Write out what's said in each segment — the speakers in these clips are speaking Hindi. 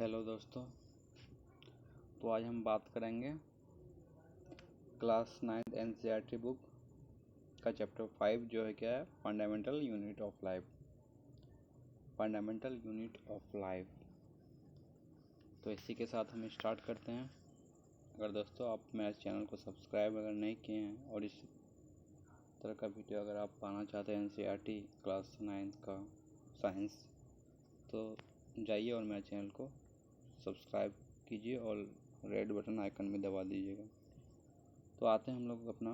हेलो दोस्तों। तो आज हम बात करेंगे क्लास 9 एनसीईआरटी बुक का चैप्टर 5 जो है क्या है, fundamental unit of life. Fundamental unit of life. तो इसी के साथ हम स्टार्ट करते हैं। अगर दोस्तों आप मेरे चैनल को सब्सक्राइब अगर नहीं किए हैं और इस तरह का वीडियो अगर आप पाना चाहते हैं एनसीईआरटी क्लास 9 का साइंस, तो जाइए और मेरे चैनल को सब्सक्राइब कीजिए और रेड बटन आइकन भी दबा दीजिएगा। तो आते हैं हम लोग अपना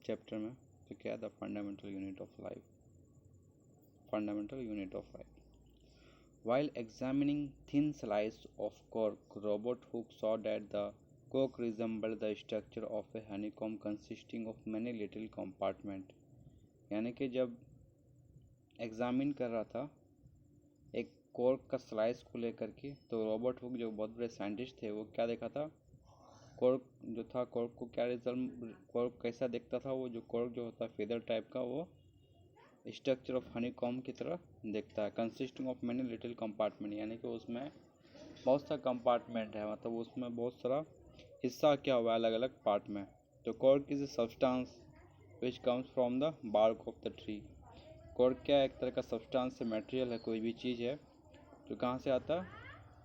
चैप्टर में। तो क्या है the fundamental unit of life. Fundamental unit of life. While examining thin slice of cork, Robert Hooke saw that the cork resembled the structure of a honeycomb consisting of many little compartments। यानी कि जब एग्जामिन कर रहा था एक कॉर्क का स्लाइस को लेकर के, तो रॉबर्ट हुक जो बहुत बड़े साइंटिस्ट थे वो क्या देखा था, कॉर्क जो था, कॉर्क को क्या रिजल्ट, कॉर्क कैसा दिखता था, वो जो कॉर्क जो होता है फेदर टाइप का, वो स्ट्रक्चर ऑफ हनीकॉम्ब की तरह दिखता है। Consisting of many little compartment, यानी कि उसमें बहुत सा कंपार्टमेंट है, मतलब उसमें बहुत सारा हिस्सा क्या हुआ है अलग अलग पार्ट में। तो cork is a substance which comes from the bark of the tree. Cork क्या एक तरह का सब्सटेंस से मटेरियल है, कोई भी चीज़ है तो कहाँ से आता है,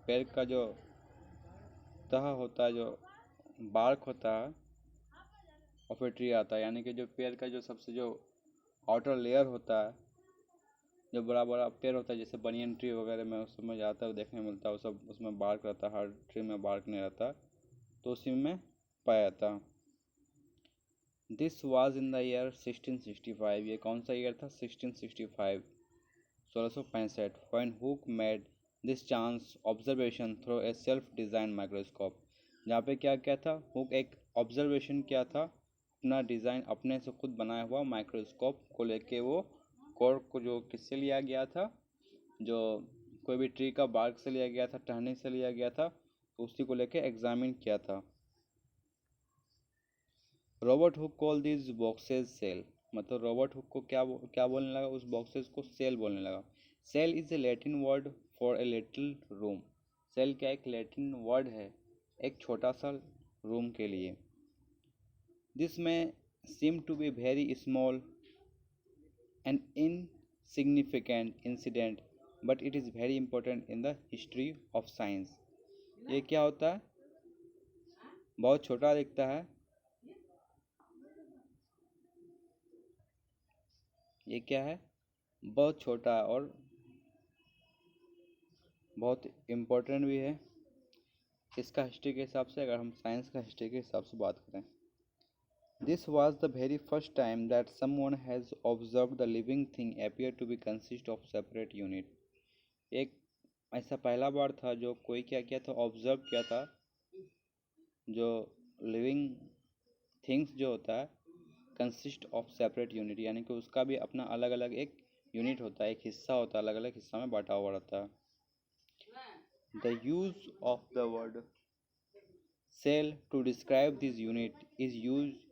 पेड़ का जो तह होता है, जो बार्क होता है ऑफ ए ट्री आता है। यानी कि जो पेड़ का जो सबसे जो आउटर लेयर होता है, जो बड़ा बड़ा पेड़ होता है जैसे बनियन ट्री वगैरह में उस समय जाता है देखने मिलता है, वो सब उसमें बार्क रहता है। हर ट्री में बार्क नहीं रहता, तो उसी में पाया जाता है। This was in the year 1665। ये कौन सा ईयर था, 1665, 1665, when hook made this chance observation through a self design microscope. जहाँ पे क्या क्या था, हुक एक ऑब्जर्वेशन किया था, अपना डिज़ाइन अपने से खुद बनाया हुआ माइक्रोस्कोप को लेके। वो कॉर्क को जो किससे लिया गया था, जो कोई भी ट्री का बार्क से लिया गया था, टहनी से लिया गया था, तो उसी को लेके एग्जामिन किया था। Robert Hooke call this boxes cell. मतलब रॉबर्ट हुक को क्या बोलने लगा, उस बॉक्सेस को सेल बोलने लगा। Cell is a Latin word for a little room. Cell क्या एक लैटिन वर्ड है एक छोटा सा रूम के लिए। This may seem to be very small and insignificant incident, but it is very important in the history of science. ये क्या होता है, बहुत छोटा दिखता है, ये क्या है, बहुत छोटा है और बहुत इम्पोर्टेंट भी है इसका हिस्ट्री के हिसाब से, अगर हम साइंस का हिस्ट्री के हिसाब से बात करें। This was the very first time that someone has observe the living thing appear to be consist of separate unit. एक ऐसा पहला बार था जो कोई क्या किया था, ऑब्जर्व किया था, जो लिविंग थिंग्स जो होता है कंसिस्ट ऑफ सेपरेट यूनिट, यानी कि उसका भी अपना अलग अलग एक यूनिट होता है, एक हिस्सा होता है, अलग अलग हिस्सा में बांटा हुआ रहता है। The use of the word cell to describe this unit is used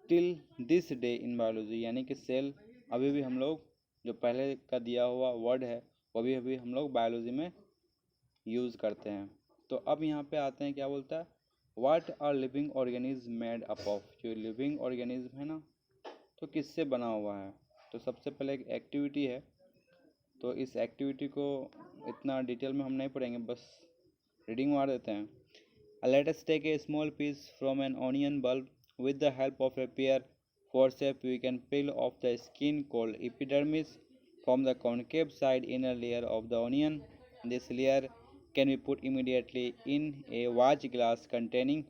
till this day in biology। यानी कि सेल अभी भी हम लोग जो पहले का दिया हुआ वर्ड है वो भी अभी हम लोग बायोलॉजी में यूज़ करते हैं। तो अब यहाँ पे आते हैं, क्या बोलता है, what are living organism made up of. जो लिविंग ऑर्गेनिज्म है ना, तो किससे बना हुआ है। तो सबसे पहले एक एक्टिविटी है, तो इस एक्टिविटी को इतना डिटेल में हम नहीं पढ़ेंगे, बस रीडिंग मार देते हैं। Let us take a small piece from an onion bulb. With the help of a pair forceps, we can peel off the skin called epidermis from the concave side inner layer of the onion. This layer can be put immediately in a watch glass containing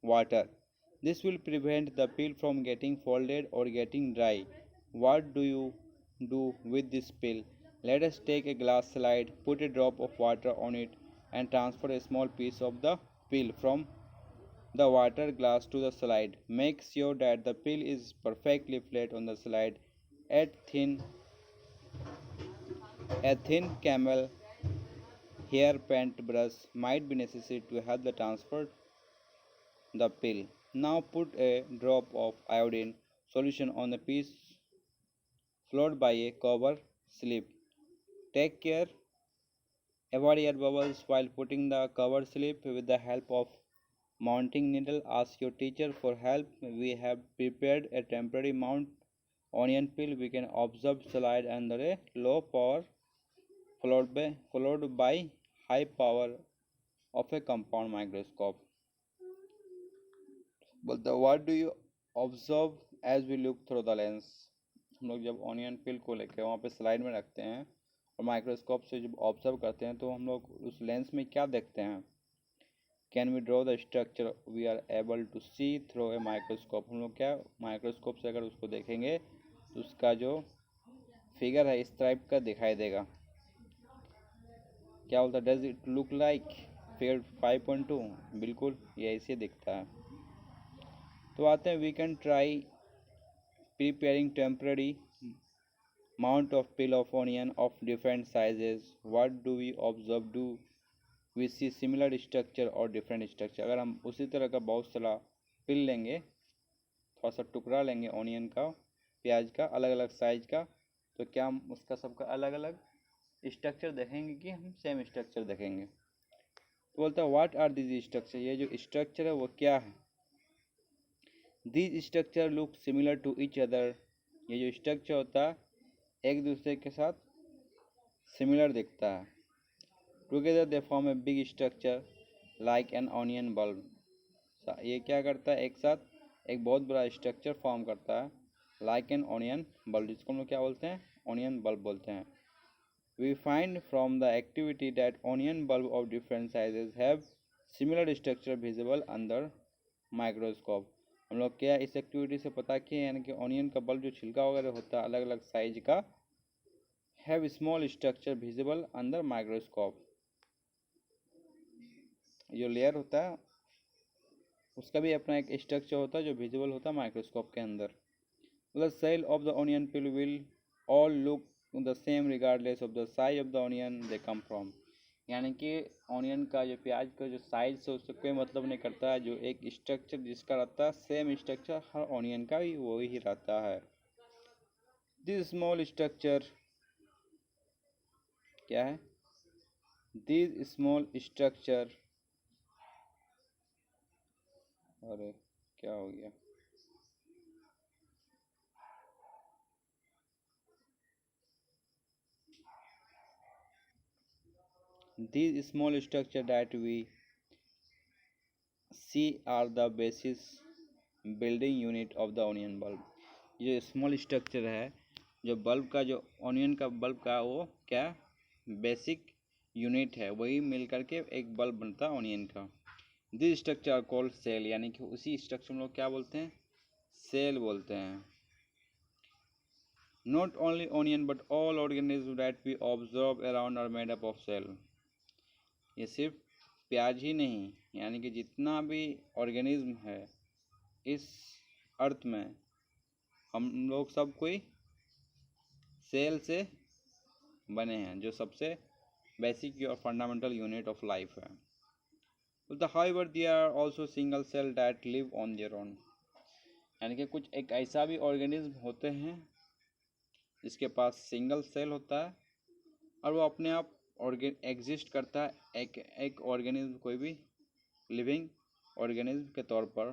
water. This will prevent the peel from getting folded or getting dry. What do you do with this peel? Let us take a glass slide, put a drop of water on it, and transfer a small piece of the peel from the water glass to the slide. Make sure that the peel is perfectly flat on the slide. Add a thin camel hair paintbrush might be necessary to help the transfer the peel. Now put a drop of iodine solution on the piece followed by a cover slip. Take care Avoid air bubbles while putting the cover slip with the help of mounting needle. Ask your teacher for help. We have prepared a temporary mount onion peel. We can observe slide under a low power followed by high power of a compound microscope. But what do you observe as we look through the lens? हम लोग जब ऑनियन पिल को लेकर वहाँ पे स्लाइड में रखते हैं और माइक्रोस्कोप से जब ऑब्जर्व करते हैं तो हम लोग उस लेंस में क्या देखते हैं? Can we draw the structure we are able to see through a microscope? हम लोग क्या माइक्रोस्कोप से अगर उसको देखेंगे तो उसका जो फिगर है इस टाइप का दिखाई देगा। क्या बोलता है? Does it look like figure 5.2? बिल्कुल ये ऐसे दिखता है। तो आते हैं we can try preparing temporary mount of peel of onion of different sizes. What do we observe? Do we see similar structure or different structure? अगर हम उसी तरह का बहुत सारा पिल लेंगे, थोड़ा सा टुकड़ा लेंगे ऑनियन का, प्याज का, अलग अलग साइज का, तो क्या हम उसका सबका अलग अलग स्ट्रक्चर देखेंगे कि हम सेम स्ट्रक्चर देखेंगे? तो बोलता है व्हाट आर दिस स्ट्रक्चर? ये जो स्ट्रक्चर है वो क्या है? This structure look similar to each other. ये जो स्ट्रक्चर होता है एक दूसरे के साथ सिमिलर दिखता है। Together they form a big structure like an onion bulb. ये क्या करता है? एक साथ एक बहुत बड़ा स्ट्रक्चर फॉर्म करता है लाइक एन ऑनियन बल्ब, जिसको हम लोग क्या बोलते हैं? ऑनियन बल्ब बोलते हैं। We find from the activity that onion bulb of different sizes have similar structure visible under microscope. हम लोग क्या इस एक्टिविटी से पता किए, यानी कि ऑनियन का बल्ब जो छिलका वगैरह होता है अलग अलग साइज का, have small structure visible under microscope. जो लेयर होता है उसका भी अपना एक स्ट्रक्चर होता है जो विजिबल होता है माइक्रोस्कोप के अंदर। The cell of the onion peel will all look the same regardless of the size of the onion they come from. यानी कि ऑनियन का जो प्याज का जो साइज से उससे कोई मतलब नहीं करता है, जो एक स्ट्रक्चर जिसका रहता है सेम स्ट्रक्चर हर ऑनियन का भी वही ही रहता है। दिस स्मॉल स्ट्रक्चर क्या है? दिस स्मॉल स्ट्रक्चर, अरे क्या हो गया? These small structure that we see are the basis building unit of the onion bulb। ये स्मॉल स्ट्रक्चर है जो बल्ब का, जो ऑनियन का बल्ब का, वो क्या बेसिक यूनिट है, वही मिल करके एक बल्ब बनता है ऑनियन का। This structure are called cell, यानी कि उसी स्ट्रक्चर में लोग क्या बोलते हैं? सेल बोलते हैं। Not only onion but all organism that we observe around are made up of cell. ये सिर्फ प्याज ही नहीं, यानी कि जितना भी ऑर्गेनिज्म है इस अर्थ में, हम लोग सब कोई सेल से बने हैं, जो सबसे बेसिक और फंडामेंटल यूनिट ऑफ लाइफ है। तो however there are also single cell that live on their own. यानी कि कुछ एक ऐसा भी ऑर्गेनिज्म होते हैं जिसके पास सिंगल सेल होता है और वो अपने आप एग्जिस्ट करता है। एक ऑर्गेनिज्म, कोई भी लिविंग ऑर्गेनिज्म के तौर पर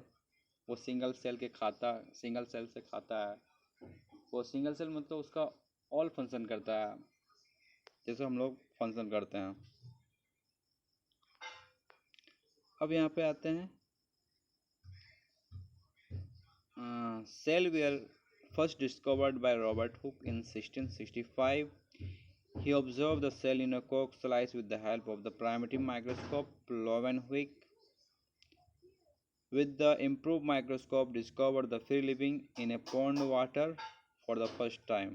वो सिंगल सेल से खाता है। वो सिंगल सेल मतलब उसका ऑल फंक्शन करता है जैसे हम लोग फंक्शन करते हैं। अब यहाँ पे आते हैं, cell were first discovered by Robert Hooke in 1665। He observed the cell in a cork slice with the help of the primitive microscope. Leeuwenhoek, with the improved microscope, discovered the free living in a pond water for the first time.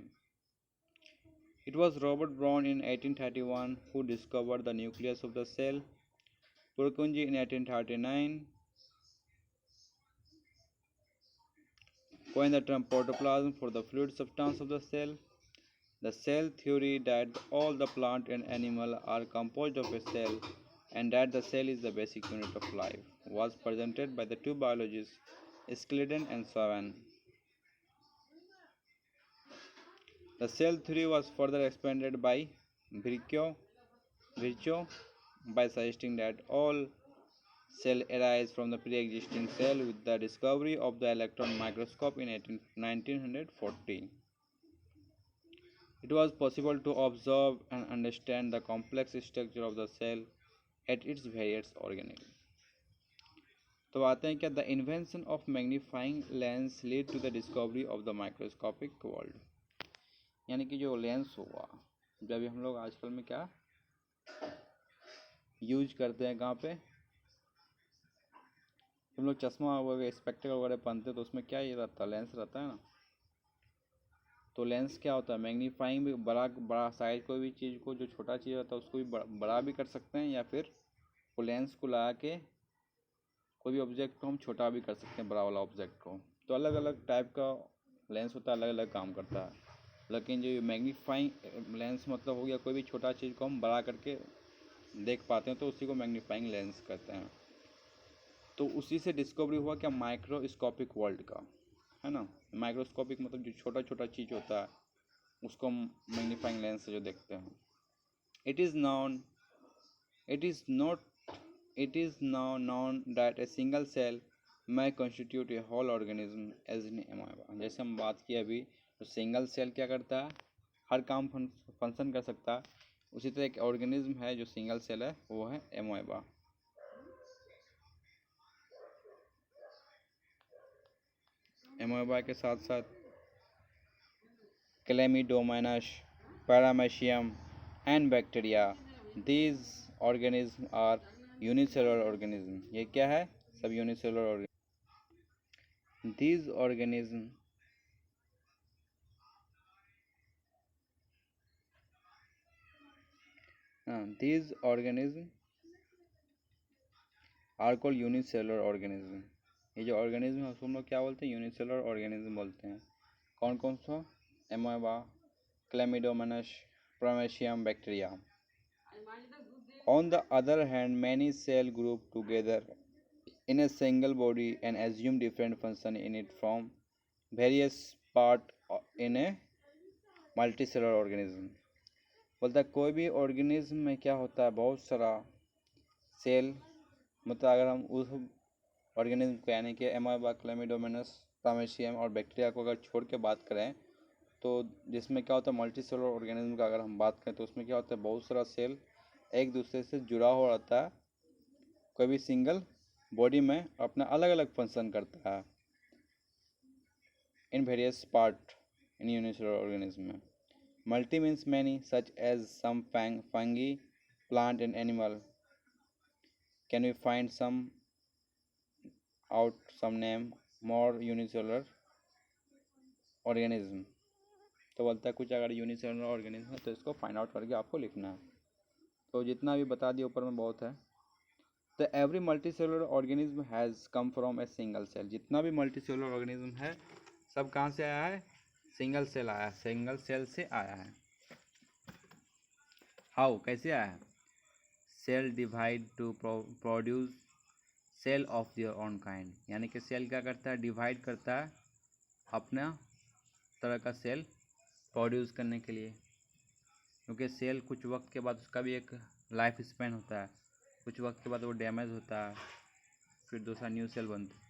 It was Robert Brown in 1831 who discovered the nucleus of the cell. Purkinje in 1839 coined the term protoplasm for the fluid substance of the cell. The cell theory that all the plant and animal are composed of a cell and that the cell is the basic unit of life was presented by the two biologists Scleden and Savan. The cell theory was further expanded by Virchow Virchow by suggesting that all cell arise from the pre-existing cell with the discovery of the electron microscope in 1914. It was possible to observe and understand the complex structure of the cell at its various organisms. तो आते हैं क्या, the invention of magnifying lens lead to the discovery of the microscopic world. यानी कि जो लेंस हुआ, जब हम लोग आजकल में क्या यूज करते हैं, कहाँ पे हम लोग चश्मा वगैरह स्पेक्टेकल वगैरह पहनते हैं, तो उसमें क्या ये रहता है, लेंस रहता है ना। तो लेंस क्या होता है, मैग्नीफाइंग भी, बड़ा साइज, कोई भी चीज़ को, जो छोटा चीज़ रहता है उसको भी बड़ा भी कर सकते हैं, या फिर वो लेंस को लगा के कोई भी ऑब्जेक्ट को हम छोटा भी कर सकते हैं, बड़ा वाला ऑब्जेक्ट को। तो अलग अलग टाइप का लेंस होता है, अलग अलग काम करता है। लेकिन जो मैग्नीफाइंग लेंस मतलब हो गया, कोई भी छोटा चीज़ को हम बड़ा करके देख पाते हैं, तो उसी को मैग्नीफाइंग लेंस कहते हैं। तो उसी से डिस्कवरी हुआ क्या, माइक्रोस्कोपिक वर्ल्ड का, है ना। माइक्रोस्कोपिक मतलब जो छोटा छोटा चीज़ होता है उसको हम मैग्नीफाइंग लेंस से जो देखते हैं। It is now known that a single cell may constitute a whole organism as an amoeba। जैसे हम बात किए अभी, तो सिंगल सेल क्या करता है, हर काम फंक्शन कर सकता है। उसी तरह एक ऑर्गेनिज्म है जो सिंगल सेल है, वो है एमोएबा। एमोएबा के साथ साथ Chlamydomonas, paramecium and bacteria, these organism are unicellular organism. ये क्या है, सब unicellular organism. These organisms are called unicellular organism। ये जो ऑर्गेनिज्म है उसको हम लोग क्या बोलते हैं, यूनिसेलुलर ऑर्गेनिज्म बोलते हैं। कौन कौन सा, amoeba, Chlamydomonas, paramecium, bacteria. On the other hand, many cell group together in a single body and assume different function in it from various part in a multicellular organism। बोलता है कोई भी ऑर्गेनिज्म में क्या होता है, बहुत सारा सेल, मतलब अगर हम उस ऑर्गेनिज्म को यानी कि एमोएबा, क्लेमिडोमोनास, पैरामीशियम और बैक्टीरिया को अगर छोड़ के बात करें, तो जिसमें क्या होता है, मल्टी सेलुलर ऑर्गेनिज्म का अगर हम बात करें, तो उसमें क्या होता है, बहुत सारा सेल एक दूसरे से जुड़ा हुआ रहता है। कोई भी सिंगल बॉडी में अपना अलग अलग फंक्शन करता है in various part in unicellular organism में। Multi means many, such as some fungi, plant and animal. Can we find some out some name more unicellular organism. तो बोलता है कुछ अगर यूनिसेलुलर ऑर्गेनिज्म है तो इसको फाइंड आउट करके आपको लिखना है। तो जितना भी बता दिया ऊपर में बहुत है। तो every multicellular organism has come from a single cell. जितना भी मल्टीसेलुलर ऑर्गेनिज्म है सब कहाँ से आया है, सिंगल सेल आया है, सिंगल सेल से आया है। हाउ, कैसे आया है, cell divide to produce cell of their own kind. यानी कि सेल क्या करता है, डिवाइड करता है अपना तरह का सेल प्रोड्यूस करने के लिए, क्योंकि सेल कुछ वक्त के बाद उसका भी एक लाइफ स्पैन होता है, कुछ वक्त के बाद वो डैमेज होता है, फिर दूसरा न्यू सेल बनता है।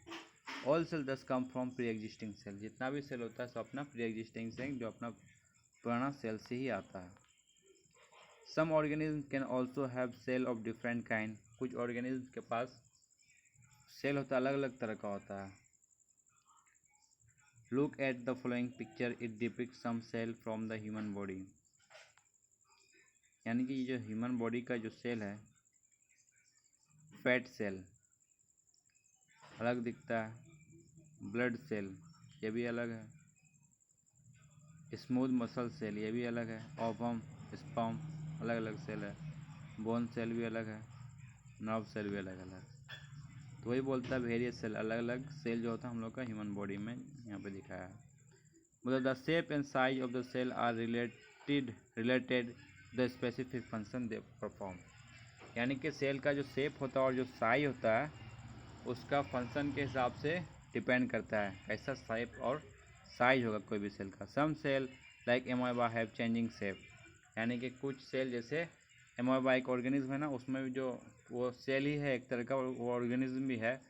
All cell thus come from pre existing cell. जितना भी सेल होता है सब अपना प्री एग्जिस्टिंग से, जो अपना पुराना सेल से ही आता है। Some organism can also have cell of different kind. कुछ ऑर्गेनिज्म के पास सेल होता है, अलग अलग तरह का होता है। Look at the following picture, it depict some cell from the human body. यानी कि जो ह्यूमन बॉडी का जो सेल है, फैट सेल अलग दिखता है, ब्लड सेल ये भी अलग है, स्मूथ मसल सेल ये भी अलग है, ओवम, स्पर्म अलग अलग सेल है, बोन सेल भी अलग है, नर्व सेल भी अलग अलग। तो वही बोलता है वेरियस सेल, अलग अलग सेल जो होता है हम लोग का ह्यूमन बॉडी में यहाँ पे दिखाया है। मतलब the shape and size of the cell are related the specific function they perform. यानी कि सेल का जो शेप होता है और जो साइज होता है उसका फंक्शन के हिसाब से डिपेंड करता है कैसा शेप और साइज होगा कोई भी सेल का। Some cell like amoeba have changing shape. यानी कि कुछ सेल जैसे एमोबाइक ऑर्गेनिज्म है ना, उसमें भी जो वो सेल ही है एक तरह का, वो ऑर्गेनिज्म भी है,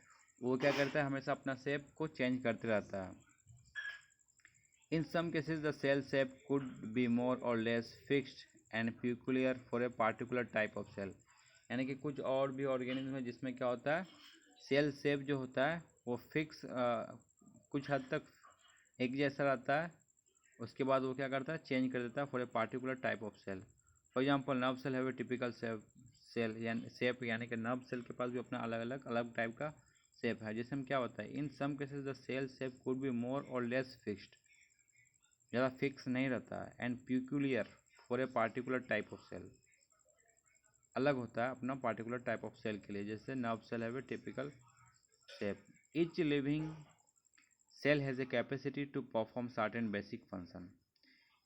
वो क्या करता है, हमेशा अपना शेप को चेंज करते रहता है। In some cases the cell shape could be more or less fixed and peculiar for a particular type of cell. यानी कि कुछ और भी ऑर्गेनिज्म है जिसमें क्या होता है, सेल शेप जो होता है वो फिक्स कुछ हद तक एक जैसा रहता है, उसके बाद वो क्या करता है, चेंज कर देता है for a particular type of cell. For example nerve cell have a typical cell यानी शेप, यानी कि नर्व सेल के पास भी अपना अलग टाइप का शेप है, जिसमें क्या होता है, in some cases the cell shape could be more or less fixed, ज़्यादा फिक्स नहीं रहता है, and peculiar for a particular type of cell, अलग होता है अपना पार्टिकुलर टाइप ऑफ सेल के लिए। जैसे nerve cell have a typical shape. Each living cell has a capacity to perform certain basic function.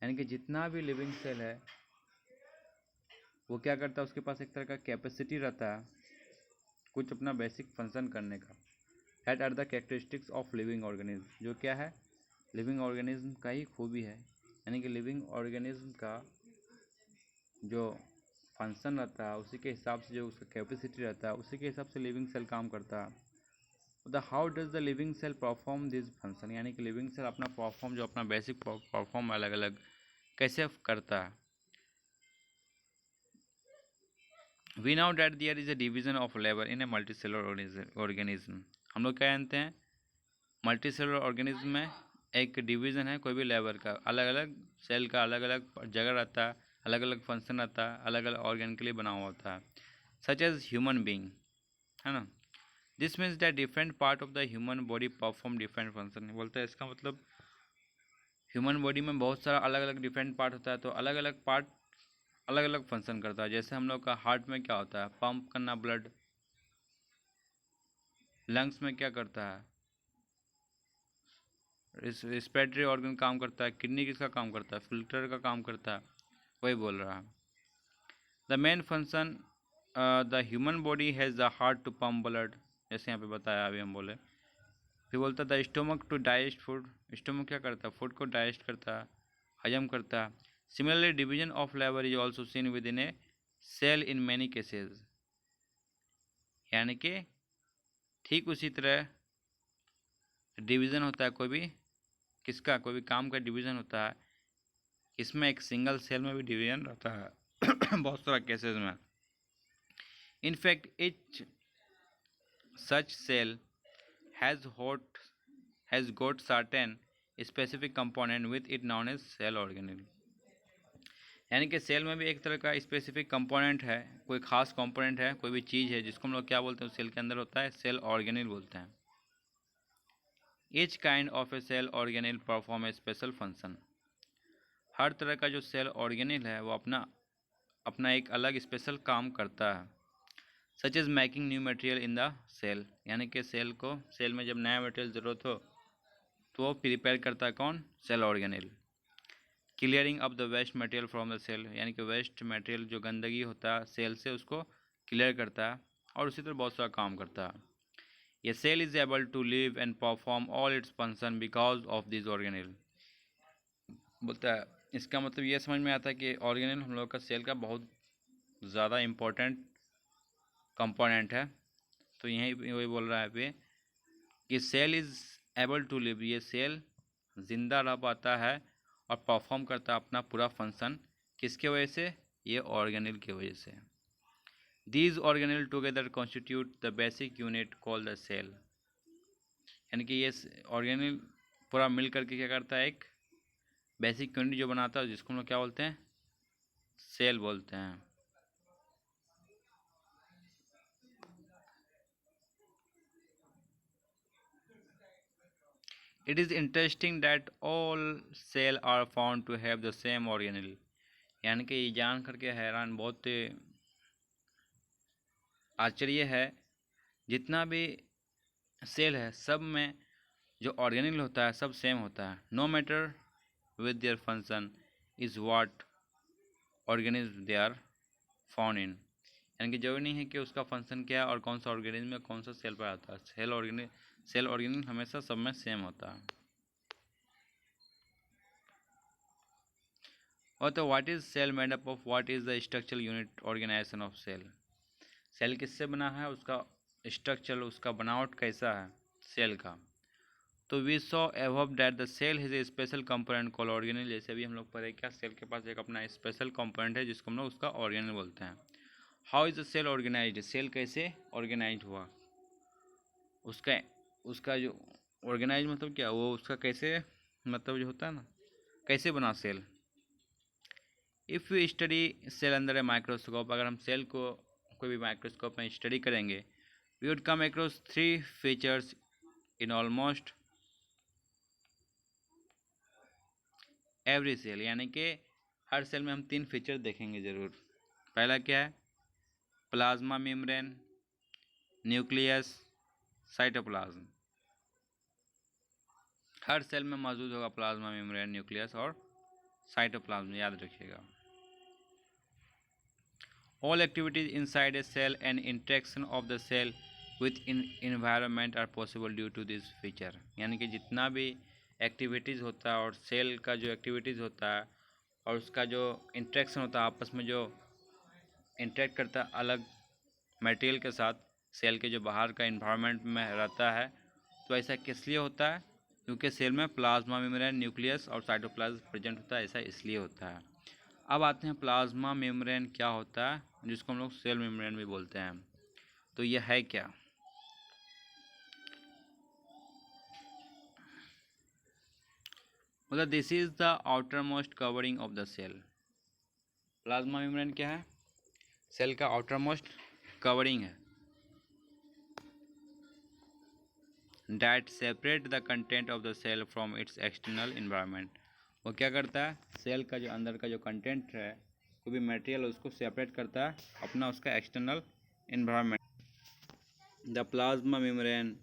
यानी कि जितना भी लिविंग सेल है वो क्या करता है, उसके पास एक तरह का कैपेसिटी रहता है कुछ अपना बेसिक फंक्शन करने का। That are the characteristics of living organism, जो क्या है, लिविंग ऑर्गेनिज्म का ही खूबी है। यानी कि लिविंग ऑर्गेनिज्म का जो फंक्शन रहता है उसी के हिसाब से, जो उसका कैपेसिटी रहता है उसी के हिसाब से लिविंग सेल काम करता है। The how does the living cell perform this function, यानी कि लिविंग सेल अपना परफॉर्म, जो अपना बेसिक परफॉर्म अलग अलग कैसे करता है। We now that there is a division of labour in a multicellular organism. हम लोग क्या जानते हैं, मल्टीसेलुलर ऑर्गेनिज्म में एक डिवीज़न है कोई भी लेबर का, अलग अलग सेल का अलग अलग जगह रहता है, अलग अलग फंक्शन रहता है, अलग अलग ऑर्गेन के लिए बना हुआ होता है, सच एज ह्यूमन बींग, है ना। This means that different part of the human body perform different function. बोलते हैं इसका मतलब ह्यूमन बॉडी में बहुत सारा अलग अलग डिफरेंट पार्ट होता है, तो अलग अलग पार्ट अलग अलग फंक्शन करता है। जैसे हम लोग का हार्ट में क्या होता है, पंप करना ब्लड, लंग्स में क्या करता है, रिस्पिरेटरी ऑर्गन काम करता है, किडनी किसका काम करता है, फिल्टर का काम करता है, वही बोल रहा है। The main function the human body has the heart to pump blood, जैसे यहाँ पे बताया अभी हम बोले। फिर बोलता है the stomach to digest food, stomach क्या करता है, फूड को डाइजेस्ट करता है, हजम करता है। Similarly division of labour is also seen within a cell in many cases. यानी कि ठीक उसी तरह डिवीज़न होता है कोई भी किसका, कोई भी काम का डिवीज़न होता है, इसमें एक सिंगल सेल में भी डिवीजन रहता है बहुत सारा केसेस में। In fact each such cell has got certain specific component with it known as cell organelle. यानी कि सेल में भी एक तरह का स्पेसिफिक कंपोनेंट है, कोई खास कंपोनेंट है, कोई भी चीज़ है जिसको हम लोग क्या बोलते हैं, सेल के अंदर होता है, सेल ऑर्गेनेल बोलते हैं। Each kind of a cell organelle perform a special function. हर तरह का जो सेल ऑर्गेनेल है वो अपना अपना एक अलग स्पेशल काम करता है। Such is making new material in the cell, यानी कि सेल में जब नया मटेरियल ज़रूरत हो तो वो प्रिपेयर करता है कौन, cell organelle. Clearing up the waste material from the cell, यानी कि वेस्ट मटेरियल जो गंदगी होता है सेल से उसको क्लियर करता है, और उसी तरह बहुत सारा काम करता है। ये cell is able to live and perform all its function because of this organelle. बोलता है इसका मतलब ये समझ में आता है कि ऑर्गेनेल हम लोग का सेल का बहुत ज़्यादा इम्पोर्टेंट कंपोनेंट है। तो यही वही बोल रहा है पे कि cell is able to live, ये सेल जिंदा रह पाता है और परफॉर्म करता है अपना पूरा फंक्शन, किसके वजह से, ये ऑर्गेनेल की वजह से। These organelle together constitute the basic unit called the cell. यानी कि ये ऑर्गेनेल पूरा मिल करके क्या करता है, एक बेसिक यूनिट जो बनाता है, जिसको हम लोग क्या बोलते हैं, सेल बोलते हैं। It is interesting that all cell are found to have the same organelle. यानी कि ये जान करके हैरान, बहुत आश्चर्य है, जितना भी सेल है सब में जो ऑर्गेनेल होता है सब सेम होता है, no matter with their function is what organism they are found in. यानी कि जरूरी नहीं है कि उसका फंक्शन क्या है और कौन सा ऑर्गेनिज्म में कौन सा सेल पर आता है, सेल ऑर्गेनिज्म हमेशा सब में सेम होता है। और तो what is cell made up of, what is the structural unit organisation of cell. Cell किससे बना है, उसका स्ट्रक्चर, उसका बनावट कैसा है सेल का। तो we saw above that the cell is a special component called organelle. जैसे भी हम लोग पढ़े क्या, सेल के पास एक अपना स्पेशल कंपोनेंट है जिसको हम लोग उसका ऑर्गेनेल बोलते हैं। How is the cell organised, cell कैसे ऑर्गेनाइज हुआ, उसका उसका जो ऑर्गेनाइज मतलब क्या, वो उसका कैसे मतलब जो होता है ना, कैसे बना cell. If you study cell under a microscope, अगर हम सेल को कोई भी माइक्रोस्कोप में स्टडी करेंगे, we would come across 3 features in almost every cell, यानी कि हर सेल में हम 3 फीचर देखेंगे ज़रूर। पहला क्या है, प्लाज्मा मेम्ब्रेन, न्यूक्लियस, साइटोप्लाज्म। हर सेल में मौजूद होगा प्लाज्मा मेम्ब्रेन, न्यूक्लियस और साइटोप्लाज्म, याद रखिएगा। All activities inside a cell and interaction of the cell with environment are possible due to this feature। यानी कि जितना भी एक्टिविटीज़ होता है और सेल का जो एक्टिविटीज़ होता है और उसका जो इंट्रैक्शन होता है, आपस में जो इंटरेक्ट करता है अलग मटेरियल के साथ, सेल के जो बाहर का इन्वायरमेंट में रहता है, तो ऐसा किस लिए होता है, क्योंकि सेल में प्लाज्मा मेम्ब्रेन, न्यूक्लियस और साइटोप्लाज्म प्रेजेंट होता है, ऐसा इसलिए होता है। अब आते हैं प्लाज्मा मेम्ब्रेन क्या होता है, जिसको हम लोग सेल मेम्ब्रेन भी बोलते हैं। तो यह है क्या, मतलब this is the outermost covering of the cell. Plasma membrane क्या है, सेल का आउटर मोस्ट कवरिंग है, that separate the content of the cell from its external environment. वो क्या करता है, सेल का जो अंदर का जो कंटेंट है, कोई भी मटेरियल, उसको सेपरेट करता है अपना उसका external environment. The plasma membrane,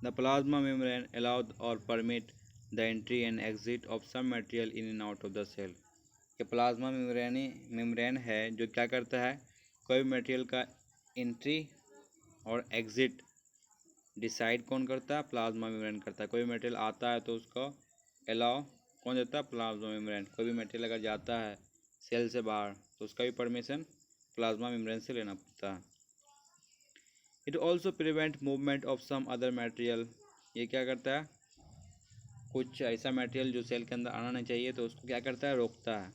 the plasma membrane allows or permit the entry and exit of some material in and out of the cell। ये प्लाज्मा मेम्ब्रेन है जो क्या करता है, कोई भी मटेरियल का एंट्री और एग्जिट डिसाइड कौन करता है, प्लाज्मा मेम्ब्रेन करता है। कोई भी मटेरियल आता है तो उसको अलाउ कौन देता है, प्लाज्मा मेम्ब्रेन। कोई भी मटेरियल अगर जाता है सेल से बाहर तो उसका भी परमिशन प्लाज्मा मेम्ब्रेन से लेना पड़ता है। It also prevent movement of some other material. ये क्या करता है, कुछ ऐसा मटेरियल जो सेल के अंदर आना नहीं चाहिए तो उसको क्या करता है, रोकता है।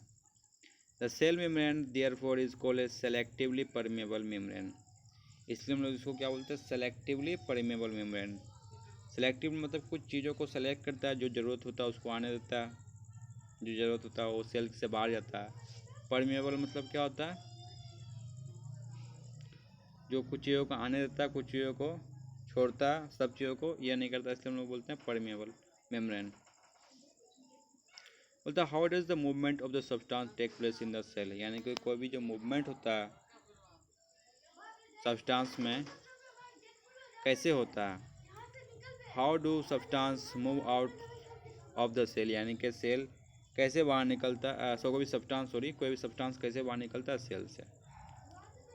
The cell membrane therefore is called a selectively permeable membrane. इसलिए हम लोग इसको क्या बोलते हैं, सेलेक्टिवली परमेबल मेम्ब्रेन। सेलेक्टिव मतलब कुछ चीज़ों को सेलेक्ट करता है, जो ज़रूरत होता है उसको आने देता है, जो ज़रूरत होता है वो सेल से बाहर जाता है। परमेबल मतलब क्या होता है, जो कुछ चीज़ों को आने देता है, कुछ चीज़ों को छोड़ता है, सब चीज़ों को यह नहीं करता, इसलिए हम लोग बोलते हैं परमेबल मेम्ब्रेन। बोलता है how does the movement of the substance take place in the cell, यानी कि कोई भी जो मूवमेंट होता है सब्सटेंस में कैसे होता है। How do substance move out of the cell, यानी कि सेल कैसे बाहर निकलता है, कोई भी सब्सटेंस कैसे बाहर निकलता है सेल से।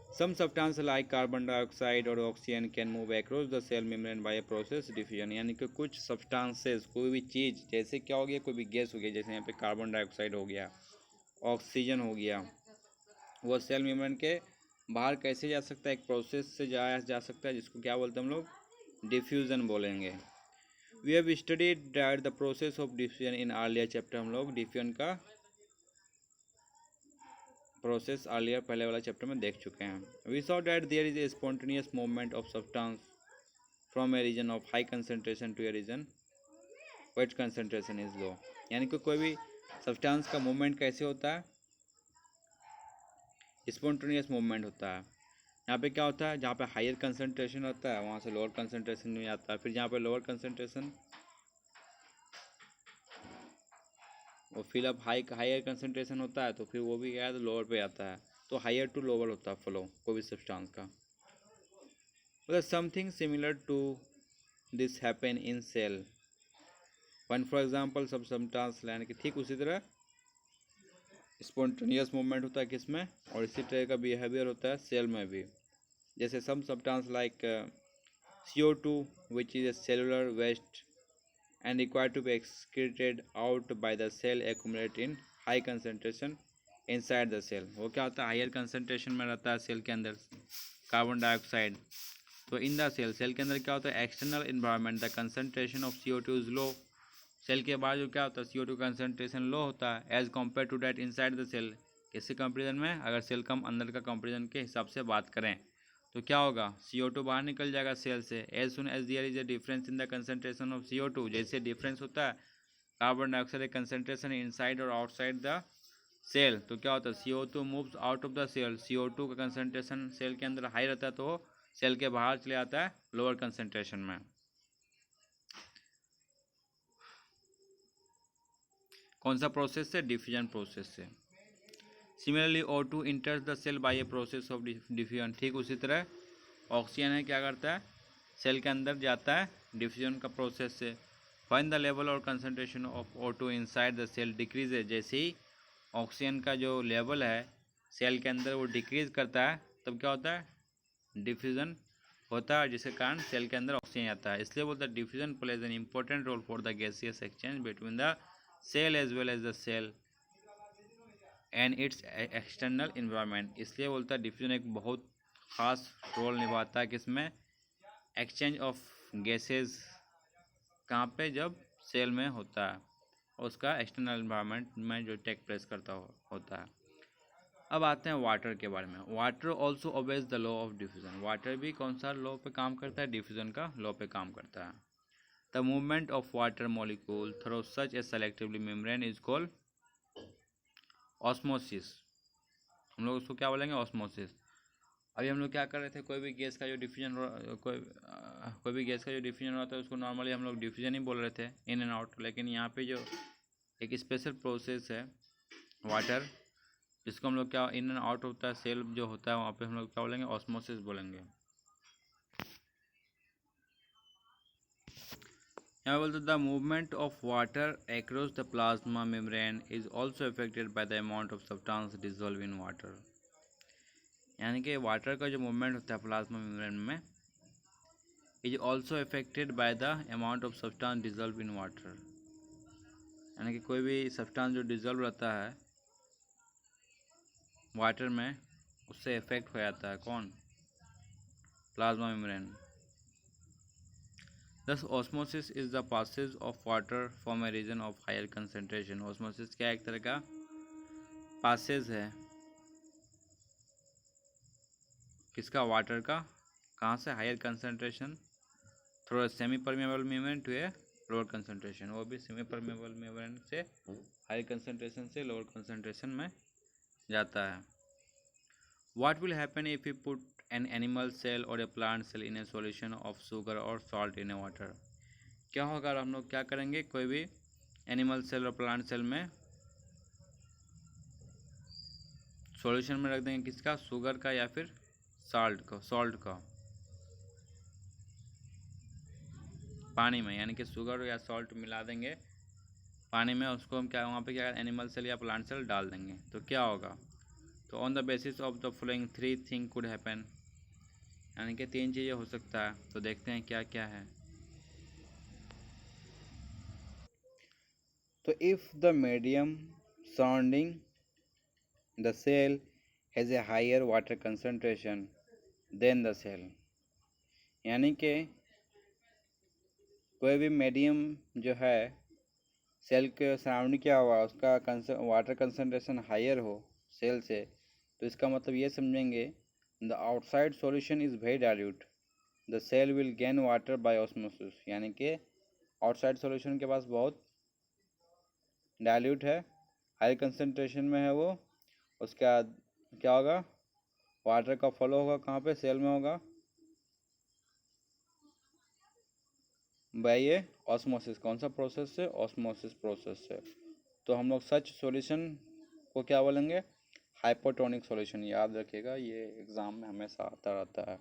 Some substance like carbon dioxide और oxygen can move across the cell membrane by a process diffusion, यानी कि कुछ सब्सटेंसेस, कोई भी चीज़, जैसे क्या हो गया, कोई भी गैस हो गया, जैसे यहाँ पे कार्बन डाइऑक्साइड हो गया, ऑक्सीजन हो गया, वो सेल मेम्ब्रेन के बाहर कैसे जा सकता है, एक प्रोसेस से जा सकता है, जिसको क्या बोलते हैं हम लोग, डिफ्यूज़न बोलेंगे। We have studied that the process of diffusion in earlier chapter. हम लोग डिफ्यूजन का प्रोसेस अर्लियर पहले वाला चैप्टर में देख चुके हैं। We saw that there is a spontaneous movement of substance from a region of high concentration to a region where concentration is low, यानी कि कोई भी सब्सटेंस का मूवमेंट कैसे होता है, स्पॉन्टेनियस मूवमेंट होता है। यहाँ पे क्या होता है, जहाँ पे हायर कंसंट्रेशन होता है वहाँ से लोअर कंसंट्रेशन में आता है, फिर जहाँ पे लोअर कंसंट्रेशन और फिलअप हायर कंसंट्रेशन होता है तो फिर वो भी क्या है, तो लोअर पे आता है, तो हायर टू लोअर होता है फ्लो कोई भी सब्सटेंस का। मतलब something similar to this happen in cell one for example सब सब्सटेंस, यानी कि ठीक उसी तरह स्पॉन्टेनियस मूवमेंट होता है किसमें, और इसी तरह का बिहेवियर होता है सेल में भी। जैसे some substance like CO2 which is a cellular waste and required to be excreted out by the cell accumulate in high concentration inside the cell। वो क्या होता है, हायर कंसनट्रेशन में रहता है सेल के अंदर कार्बन डाइऑक्साइड। तो इन द सेल के अंदर क्या होता है, external environment the concentration of CO2 is low. Cell के बाद जो क्या होता है, CO2 कंसनट्रेशन लो होता है as compare to that inside the cell. किसके कंपेरिजन में, अगर सेल कम अंदर का कंपेरिजन के हिसाब से बात करें तो क्या होगा, CO2 बाहर निकल जाएगा सेल से। As soon as there is a difference in the concentration of CO2, जैसे डिफरेंस होता है कार्बन डाइऑक्साइड कंसनट्रेशन इनसाइड और आउटसाइड द सेल, तो क्या होता है CO2 moves out of the cell. CO2 का कंसनट्रेशन सेल के अंदर हाई रहता है तो सेल के बाहर चले आता है लोअर कंसनट्रेशन में। कौन सा प्रोसेस से, डिफ्यूजन प्रोसेस से। Similarly O2 enters the cell by a process of diffusion, ठीक उसी तरह ऑक्सीजन है क्या करता है, सेल के अंदर जाता है डिफ्यूजन का प्रोसेस से। फाइंड द लेवल और concentration of O2 inside the cell decreases, जैसे ही ऑक्सीजन का जो लेवल है सेल के अंदर वो डिक्रीज करता है तब क्या होता है, डिफ्यूजन होता है, जिसके कारण सेल के अंदर ऑक्सीजन आता है। इसलिए बोलता है diffusion plays an important role for the gaseous exchange between the cell as well as the cell and its external environment. इसलिए बोलता है डिफ्यूजन एक बहुत ख़ास रोल निभाता है किसमें, एक्सचेंज ऑफ गैसेज, कहाँ पे, जब सेल में होता है, उसका एक्सटर्नल इन्वायरमेंट में जो टेक प्लेस करता होता है। अब आते हैं वाटर के बारे में। Water also obeys the law of diffusion, water भी कौन सा लॉ पे काम करता है, डिफ्यूजन का लॉ पे काम करता है। The movement of water molecule through such A selectively membrane is called osmosis. हम लोग उसको क्या बोलेंगे, ऑस्मोसिस। अभी हम लोग क्या कर रहे थे, कोई भी गैस का जो डिफ्यूजन कोई भी गैस का जो डिफ्यूजन होता है उसको नॉर्मली हम लोग डिफ्यूजन ही बोल रहे थे, इन एंड आउट। लेकिन यहाँ पे जो एक स्पेशल प्रोसेस है वाटर, जिसको हम लोग क्या इन एंड आउट होता है सेल जो होता है, वहाँ पे हम लोग क्या बोलेंगे, ऑस्मोसिस बोलेंगे। यहाँ बोलते the movement of water across the plasma membrane is also affected by the amount of substance dissolve in water. यानी कि वाटर का जो मूवमेंट होता है प्लाज्मा मेम्ब्रेन में is also affected by the amount of substance dissolve in water. यानी कि कोई भी सब्सटेंस जो डिजोल्व रहता है वाटर में, उससे इफेक्ट हो जाता है कौन, plasma membrane. Thus osmosis is the passage of water from a region of higher concentration। osmosis क्या एक तरह का passage है किसका, वाटर का, कहाँ से, higher concentration through semi permeable membrane to a lower concentration. वो भी सेमी परमेबल मेम्ब्रेन से हायर कंसनट्रेशन से लोअर कंसनट्रेशन में जाता है। What will happen if we put an animal cell or a plant cell in a solution of sugar or salt in a water? क्या होगा अगर हम लोग क्या करेंगे, कोई भी एनिमल सेल और प्लांट सेल में सॉल्यूशन में रख देंगे किसका, शुगर का या फिर सॉल्ट का पानी में, यानी कि शुगर या सॉल्ट मिला देंगे पानी में, उसको हम क्या वहाँ पे क्या एनिमल सेल या प्लांट सेल डाल देंगे तो क्या होगा। तो on the basis of the following 3 thing could happen, यानी कि 3 चीज़ें हो सकता है। तो देखते हैं क्या क्या है। तो if the medium surrounding the cell has a higher water concentration then the cell, यानी कि कोई भी मीडियम जो है सेल के सराउंडिंग क्या हुआ, उसका वाटर कंसनट्रेशन हायर हो सेल से, तो इसका मतलब ये समझेंगे the outside solution is very dilute, the cell will gain water by osmosis. यानी कि आउटसाइड सॉल्यूशन के पास बहुत डाइल्यूट है, हाई कंसनट्रेशन में है वो, उसका क्या होगा, वाटर का फ्लो होगा कहाँ पे, सेल में होगा बाय ये ऑस्मोसिस। कौन सा प्रोसेस से, ऑस्मोसिस प्रोसेस से। तो हम लोग सच सॉल्यूशन को क्या बोलेंगे, हाइपोटोनिक सॉल्यूशन। याद रखिएगा, ये एग्ज़ाम में हमेशा आता रहता है।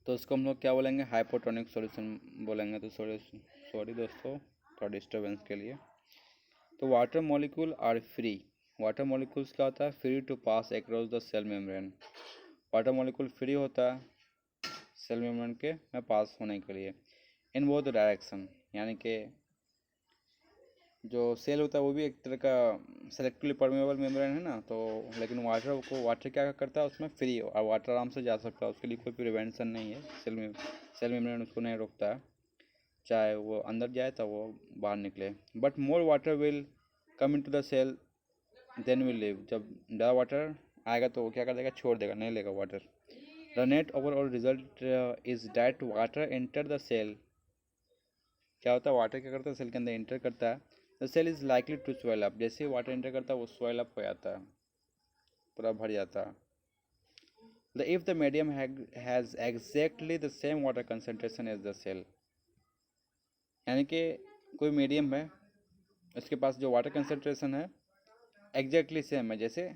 तो इसको हम लोग क्या बोलेंगे, हाइपोटोनिक सॉल्यूशन बोलेंगे। तो सॉरी दोस्तों थोड़ा डिस्टर्बेंस के लिए। तो water molecule are free, water molecules क्या होता है, free to pass across the cell membrane. Water molecule free होता है सेल मेम्ब्रेन के में पास होने के लिए इन बोथ डायरेक्शन, यानी कि जो सेल होता है वो भी एक तरह का सेलेक्टिवली परमेबल मेम्ब्रेन है ना, तो लेकिन वाटर क्या करता है उसमें फ्री, और वाटर आराम से जा सकता है, उसके लिए कोई प्रिवेंशन नहीं है, सेल मेम्ब्रेन उसको नहीं रोकता है, चाहे वो अंदर जाए तो वो बाहर निकले। But more water will come into the cell then will leave, जब ज़्यादा वाटर आएगा तो वो क्या कर देगा, छोड़ देगा, नहीं लेगा water. The net overall result is that water enter the cell, क्या होता है वाटर क्या करता है सेल के अंदर एंटर करता है, the cell is likely to swell up, जैसे ही वाटर एंटर करता है वो स्वेल अप हो जाता है, पूरा भर जाता है। The if the medium has exactly the same water concentration as the cell, यानी कि कोई मीडियम है उसके पास जो वाटर कंसनट्रेशन है एग्जैक्टली सेम है जैसे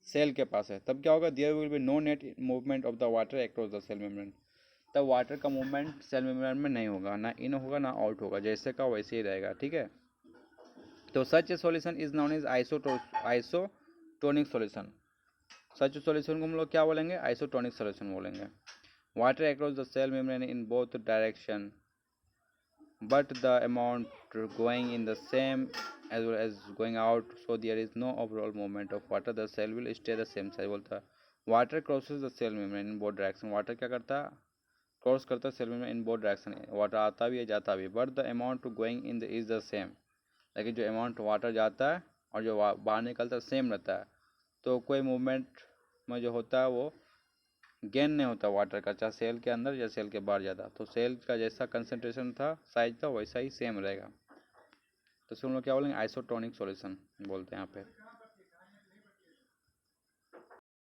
सेल के पास है, तब क्या होगा, there will be no net movement of the water across the cell membrane, तब वाटर का मूवमेंट सेल मेम्ब्रेन में नहीं होगा, ना इन होगा ना आउट होगा, जैसे का वैसे ही रहेगा, ठीक है। तो such a solution is known as isotonic solution, such solution को हम लोग क्या बोलेंगे, आइसोटोनिक सॉल्यूशन बोलेंगे। Water across the cell membrane in both direction but the amount going in the same as well as going out, so there is no overall movement of water, the cell will stay the same size। बोलता है water crosses the cell membrane in both direction, water क्या करता है, क्रॉस करता है cell membrane in both direction, water आता भी है जाता भी, but the amount going in the is the same, लेकिन जो अमाउंट वाटर जाता है और जो बाहर निकलता है सेम रहता है, तो कोई मूवमेंट में जो होता है वो गेन नहीं होता वाटर का, चाहे सेल के अंदर या सेल के बाहर ज़्यादा, तो सेल का जैसा कंसंट्रेशन था साइज था वैसा ही सेम रहेगा, तो इसको हम लोग क्या बोलेंगे, आइसोटोनिक सॉल्यूशन बोलते हैं यहाँ पे।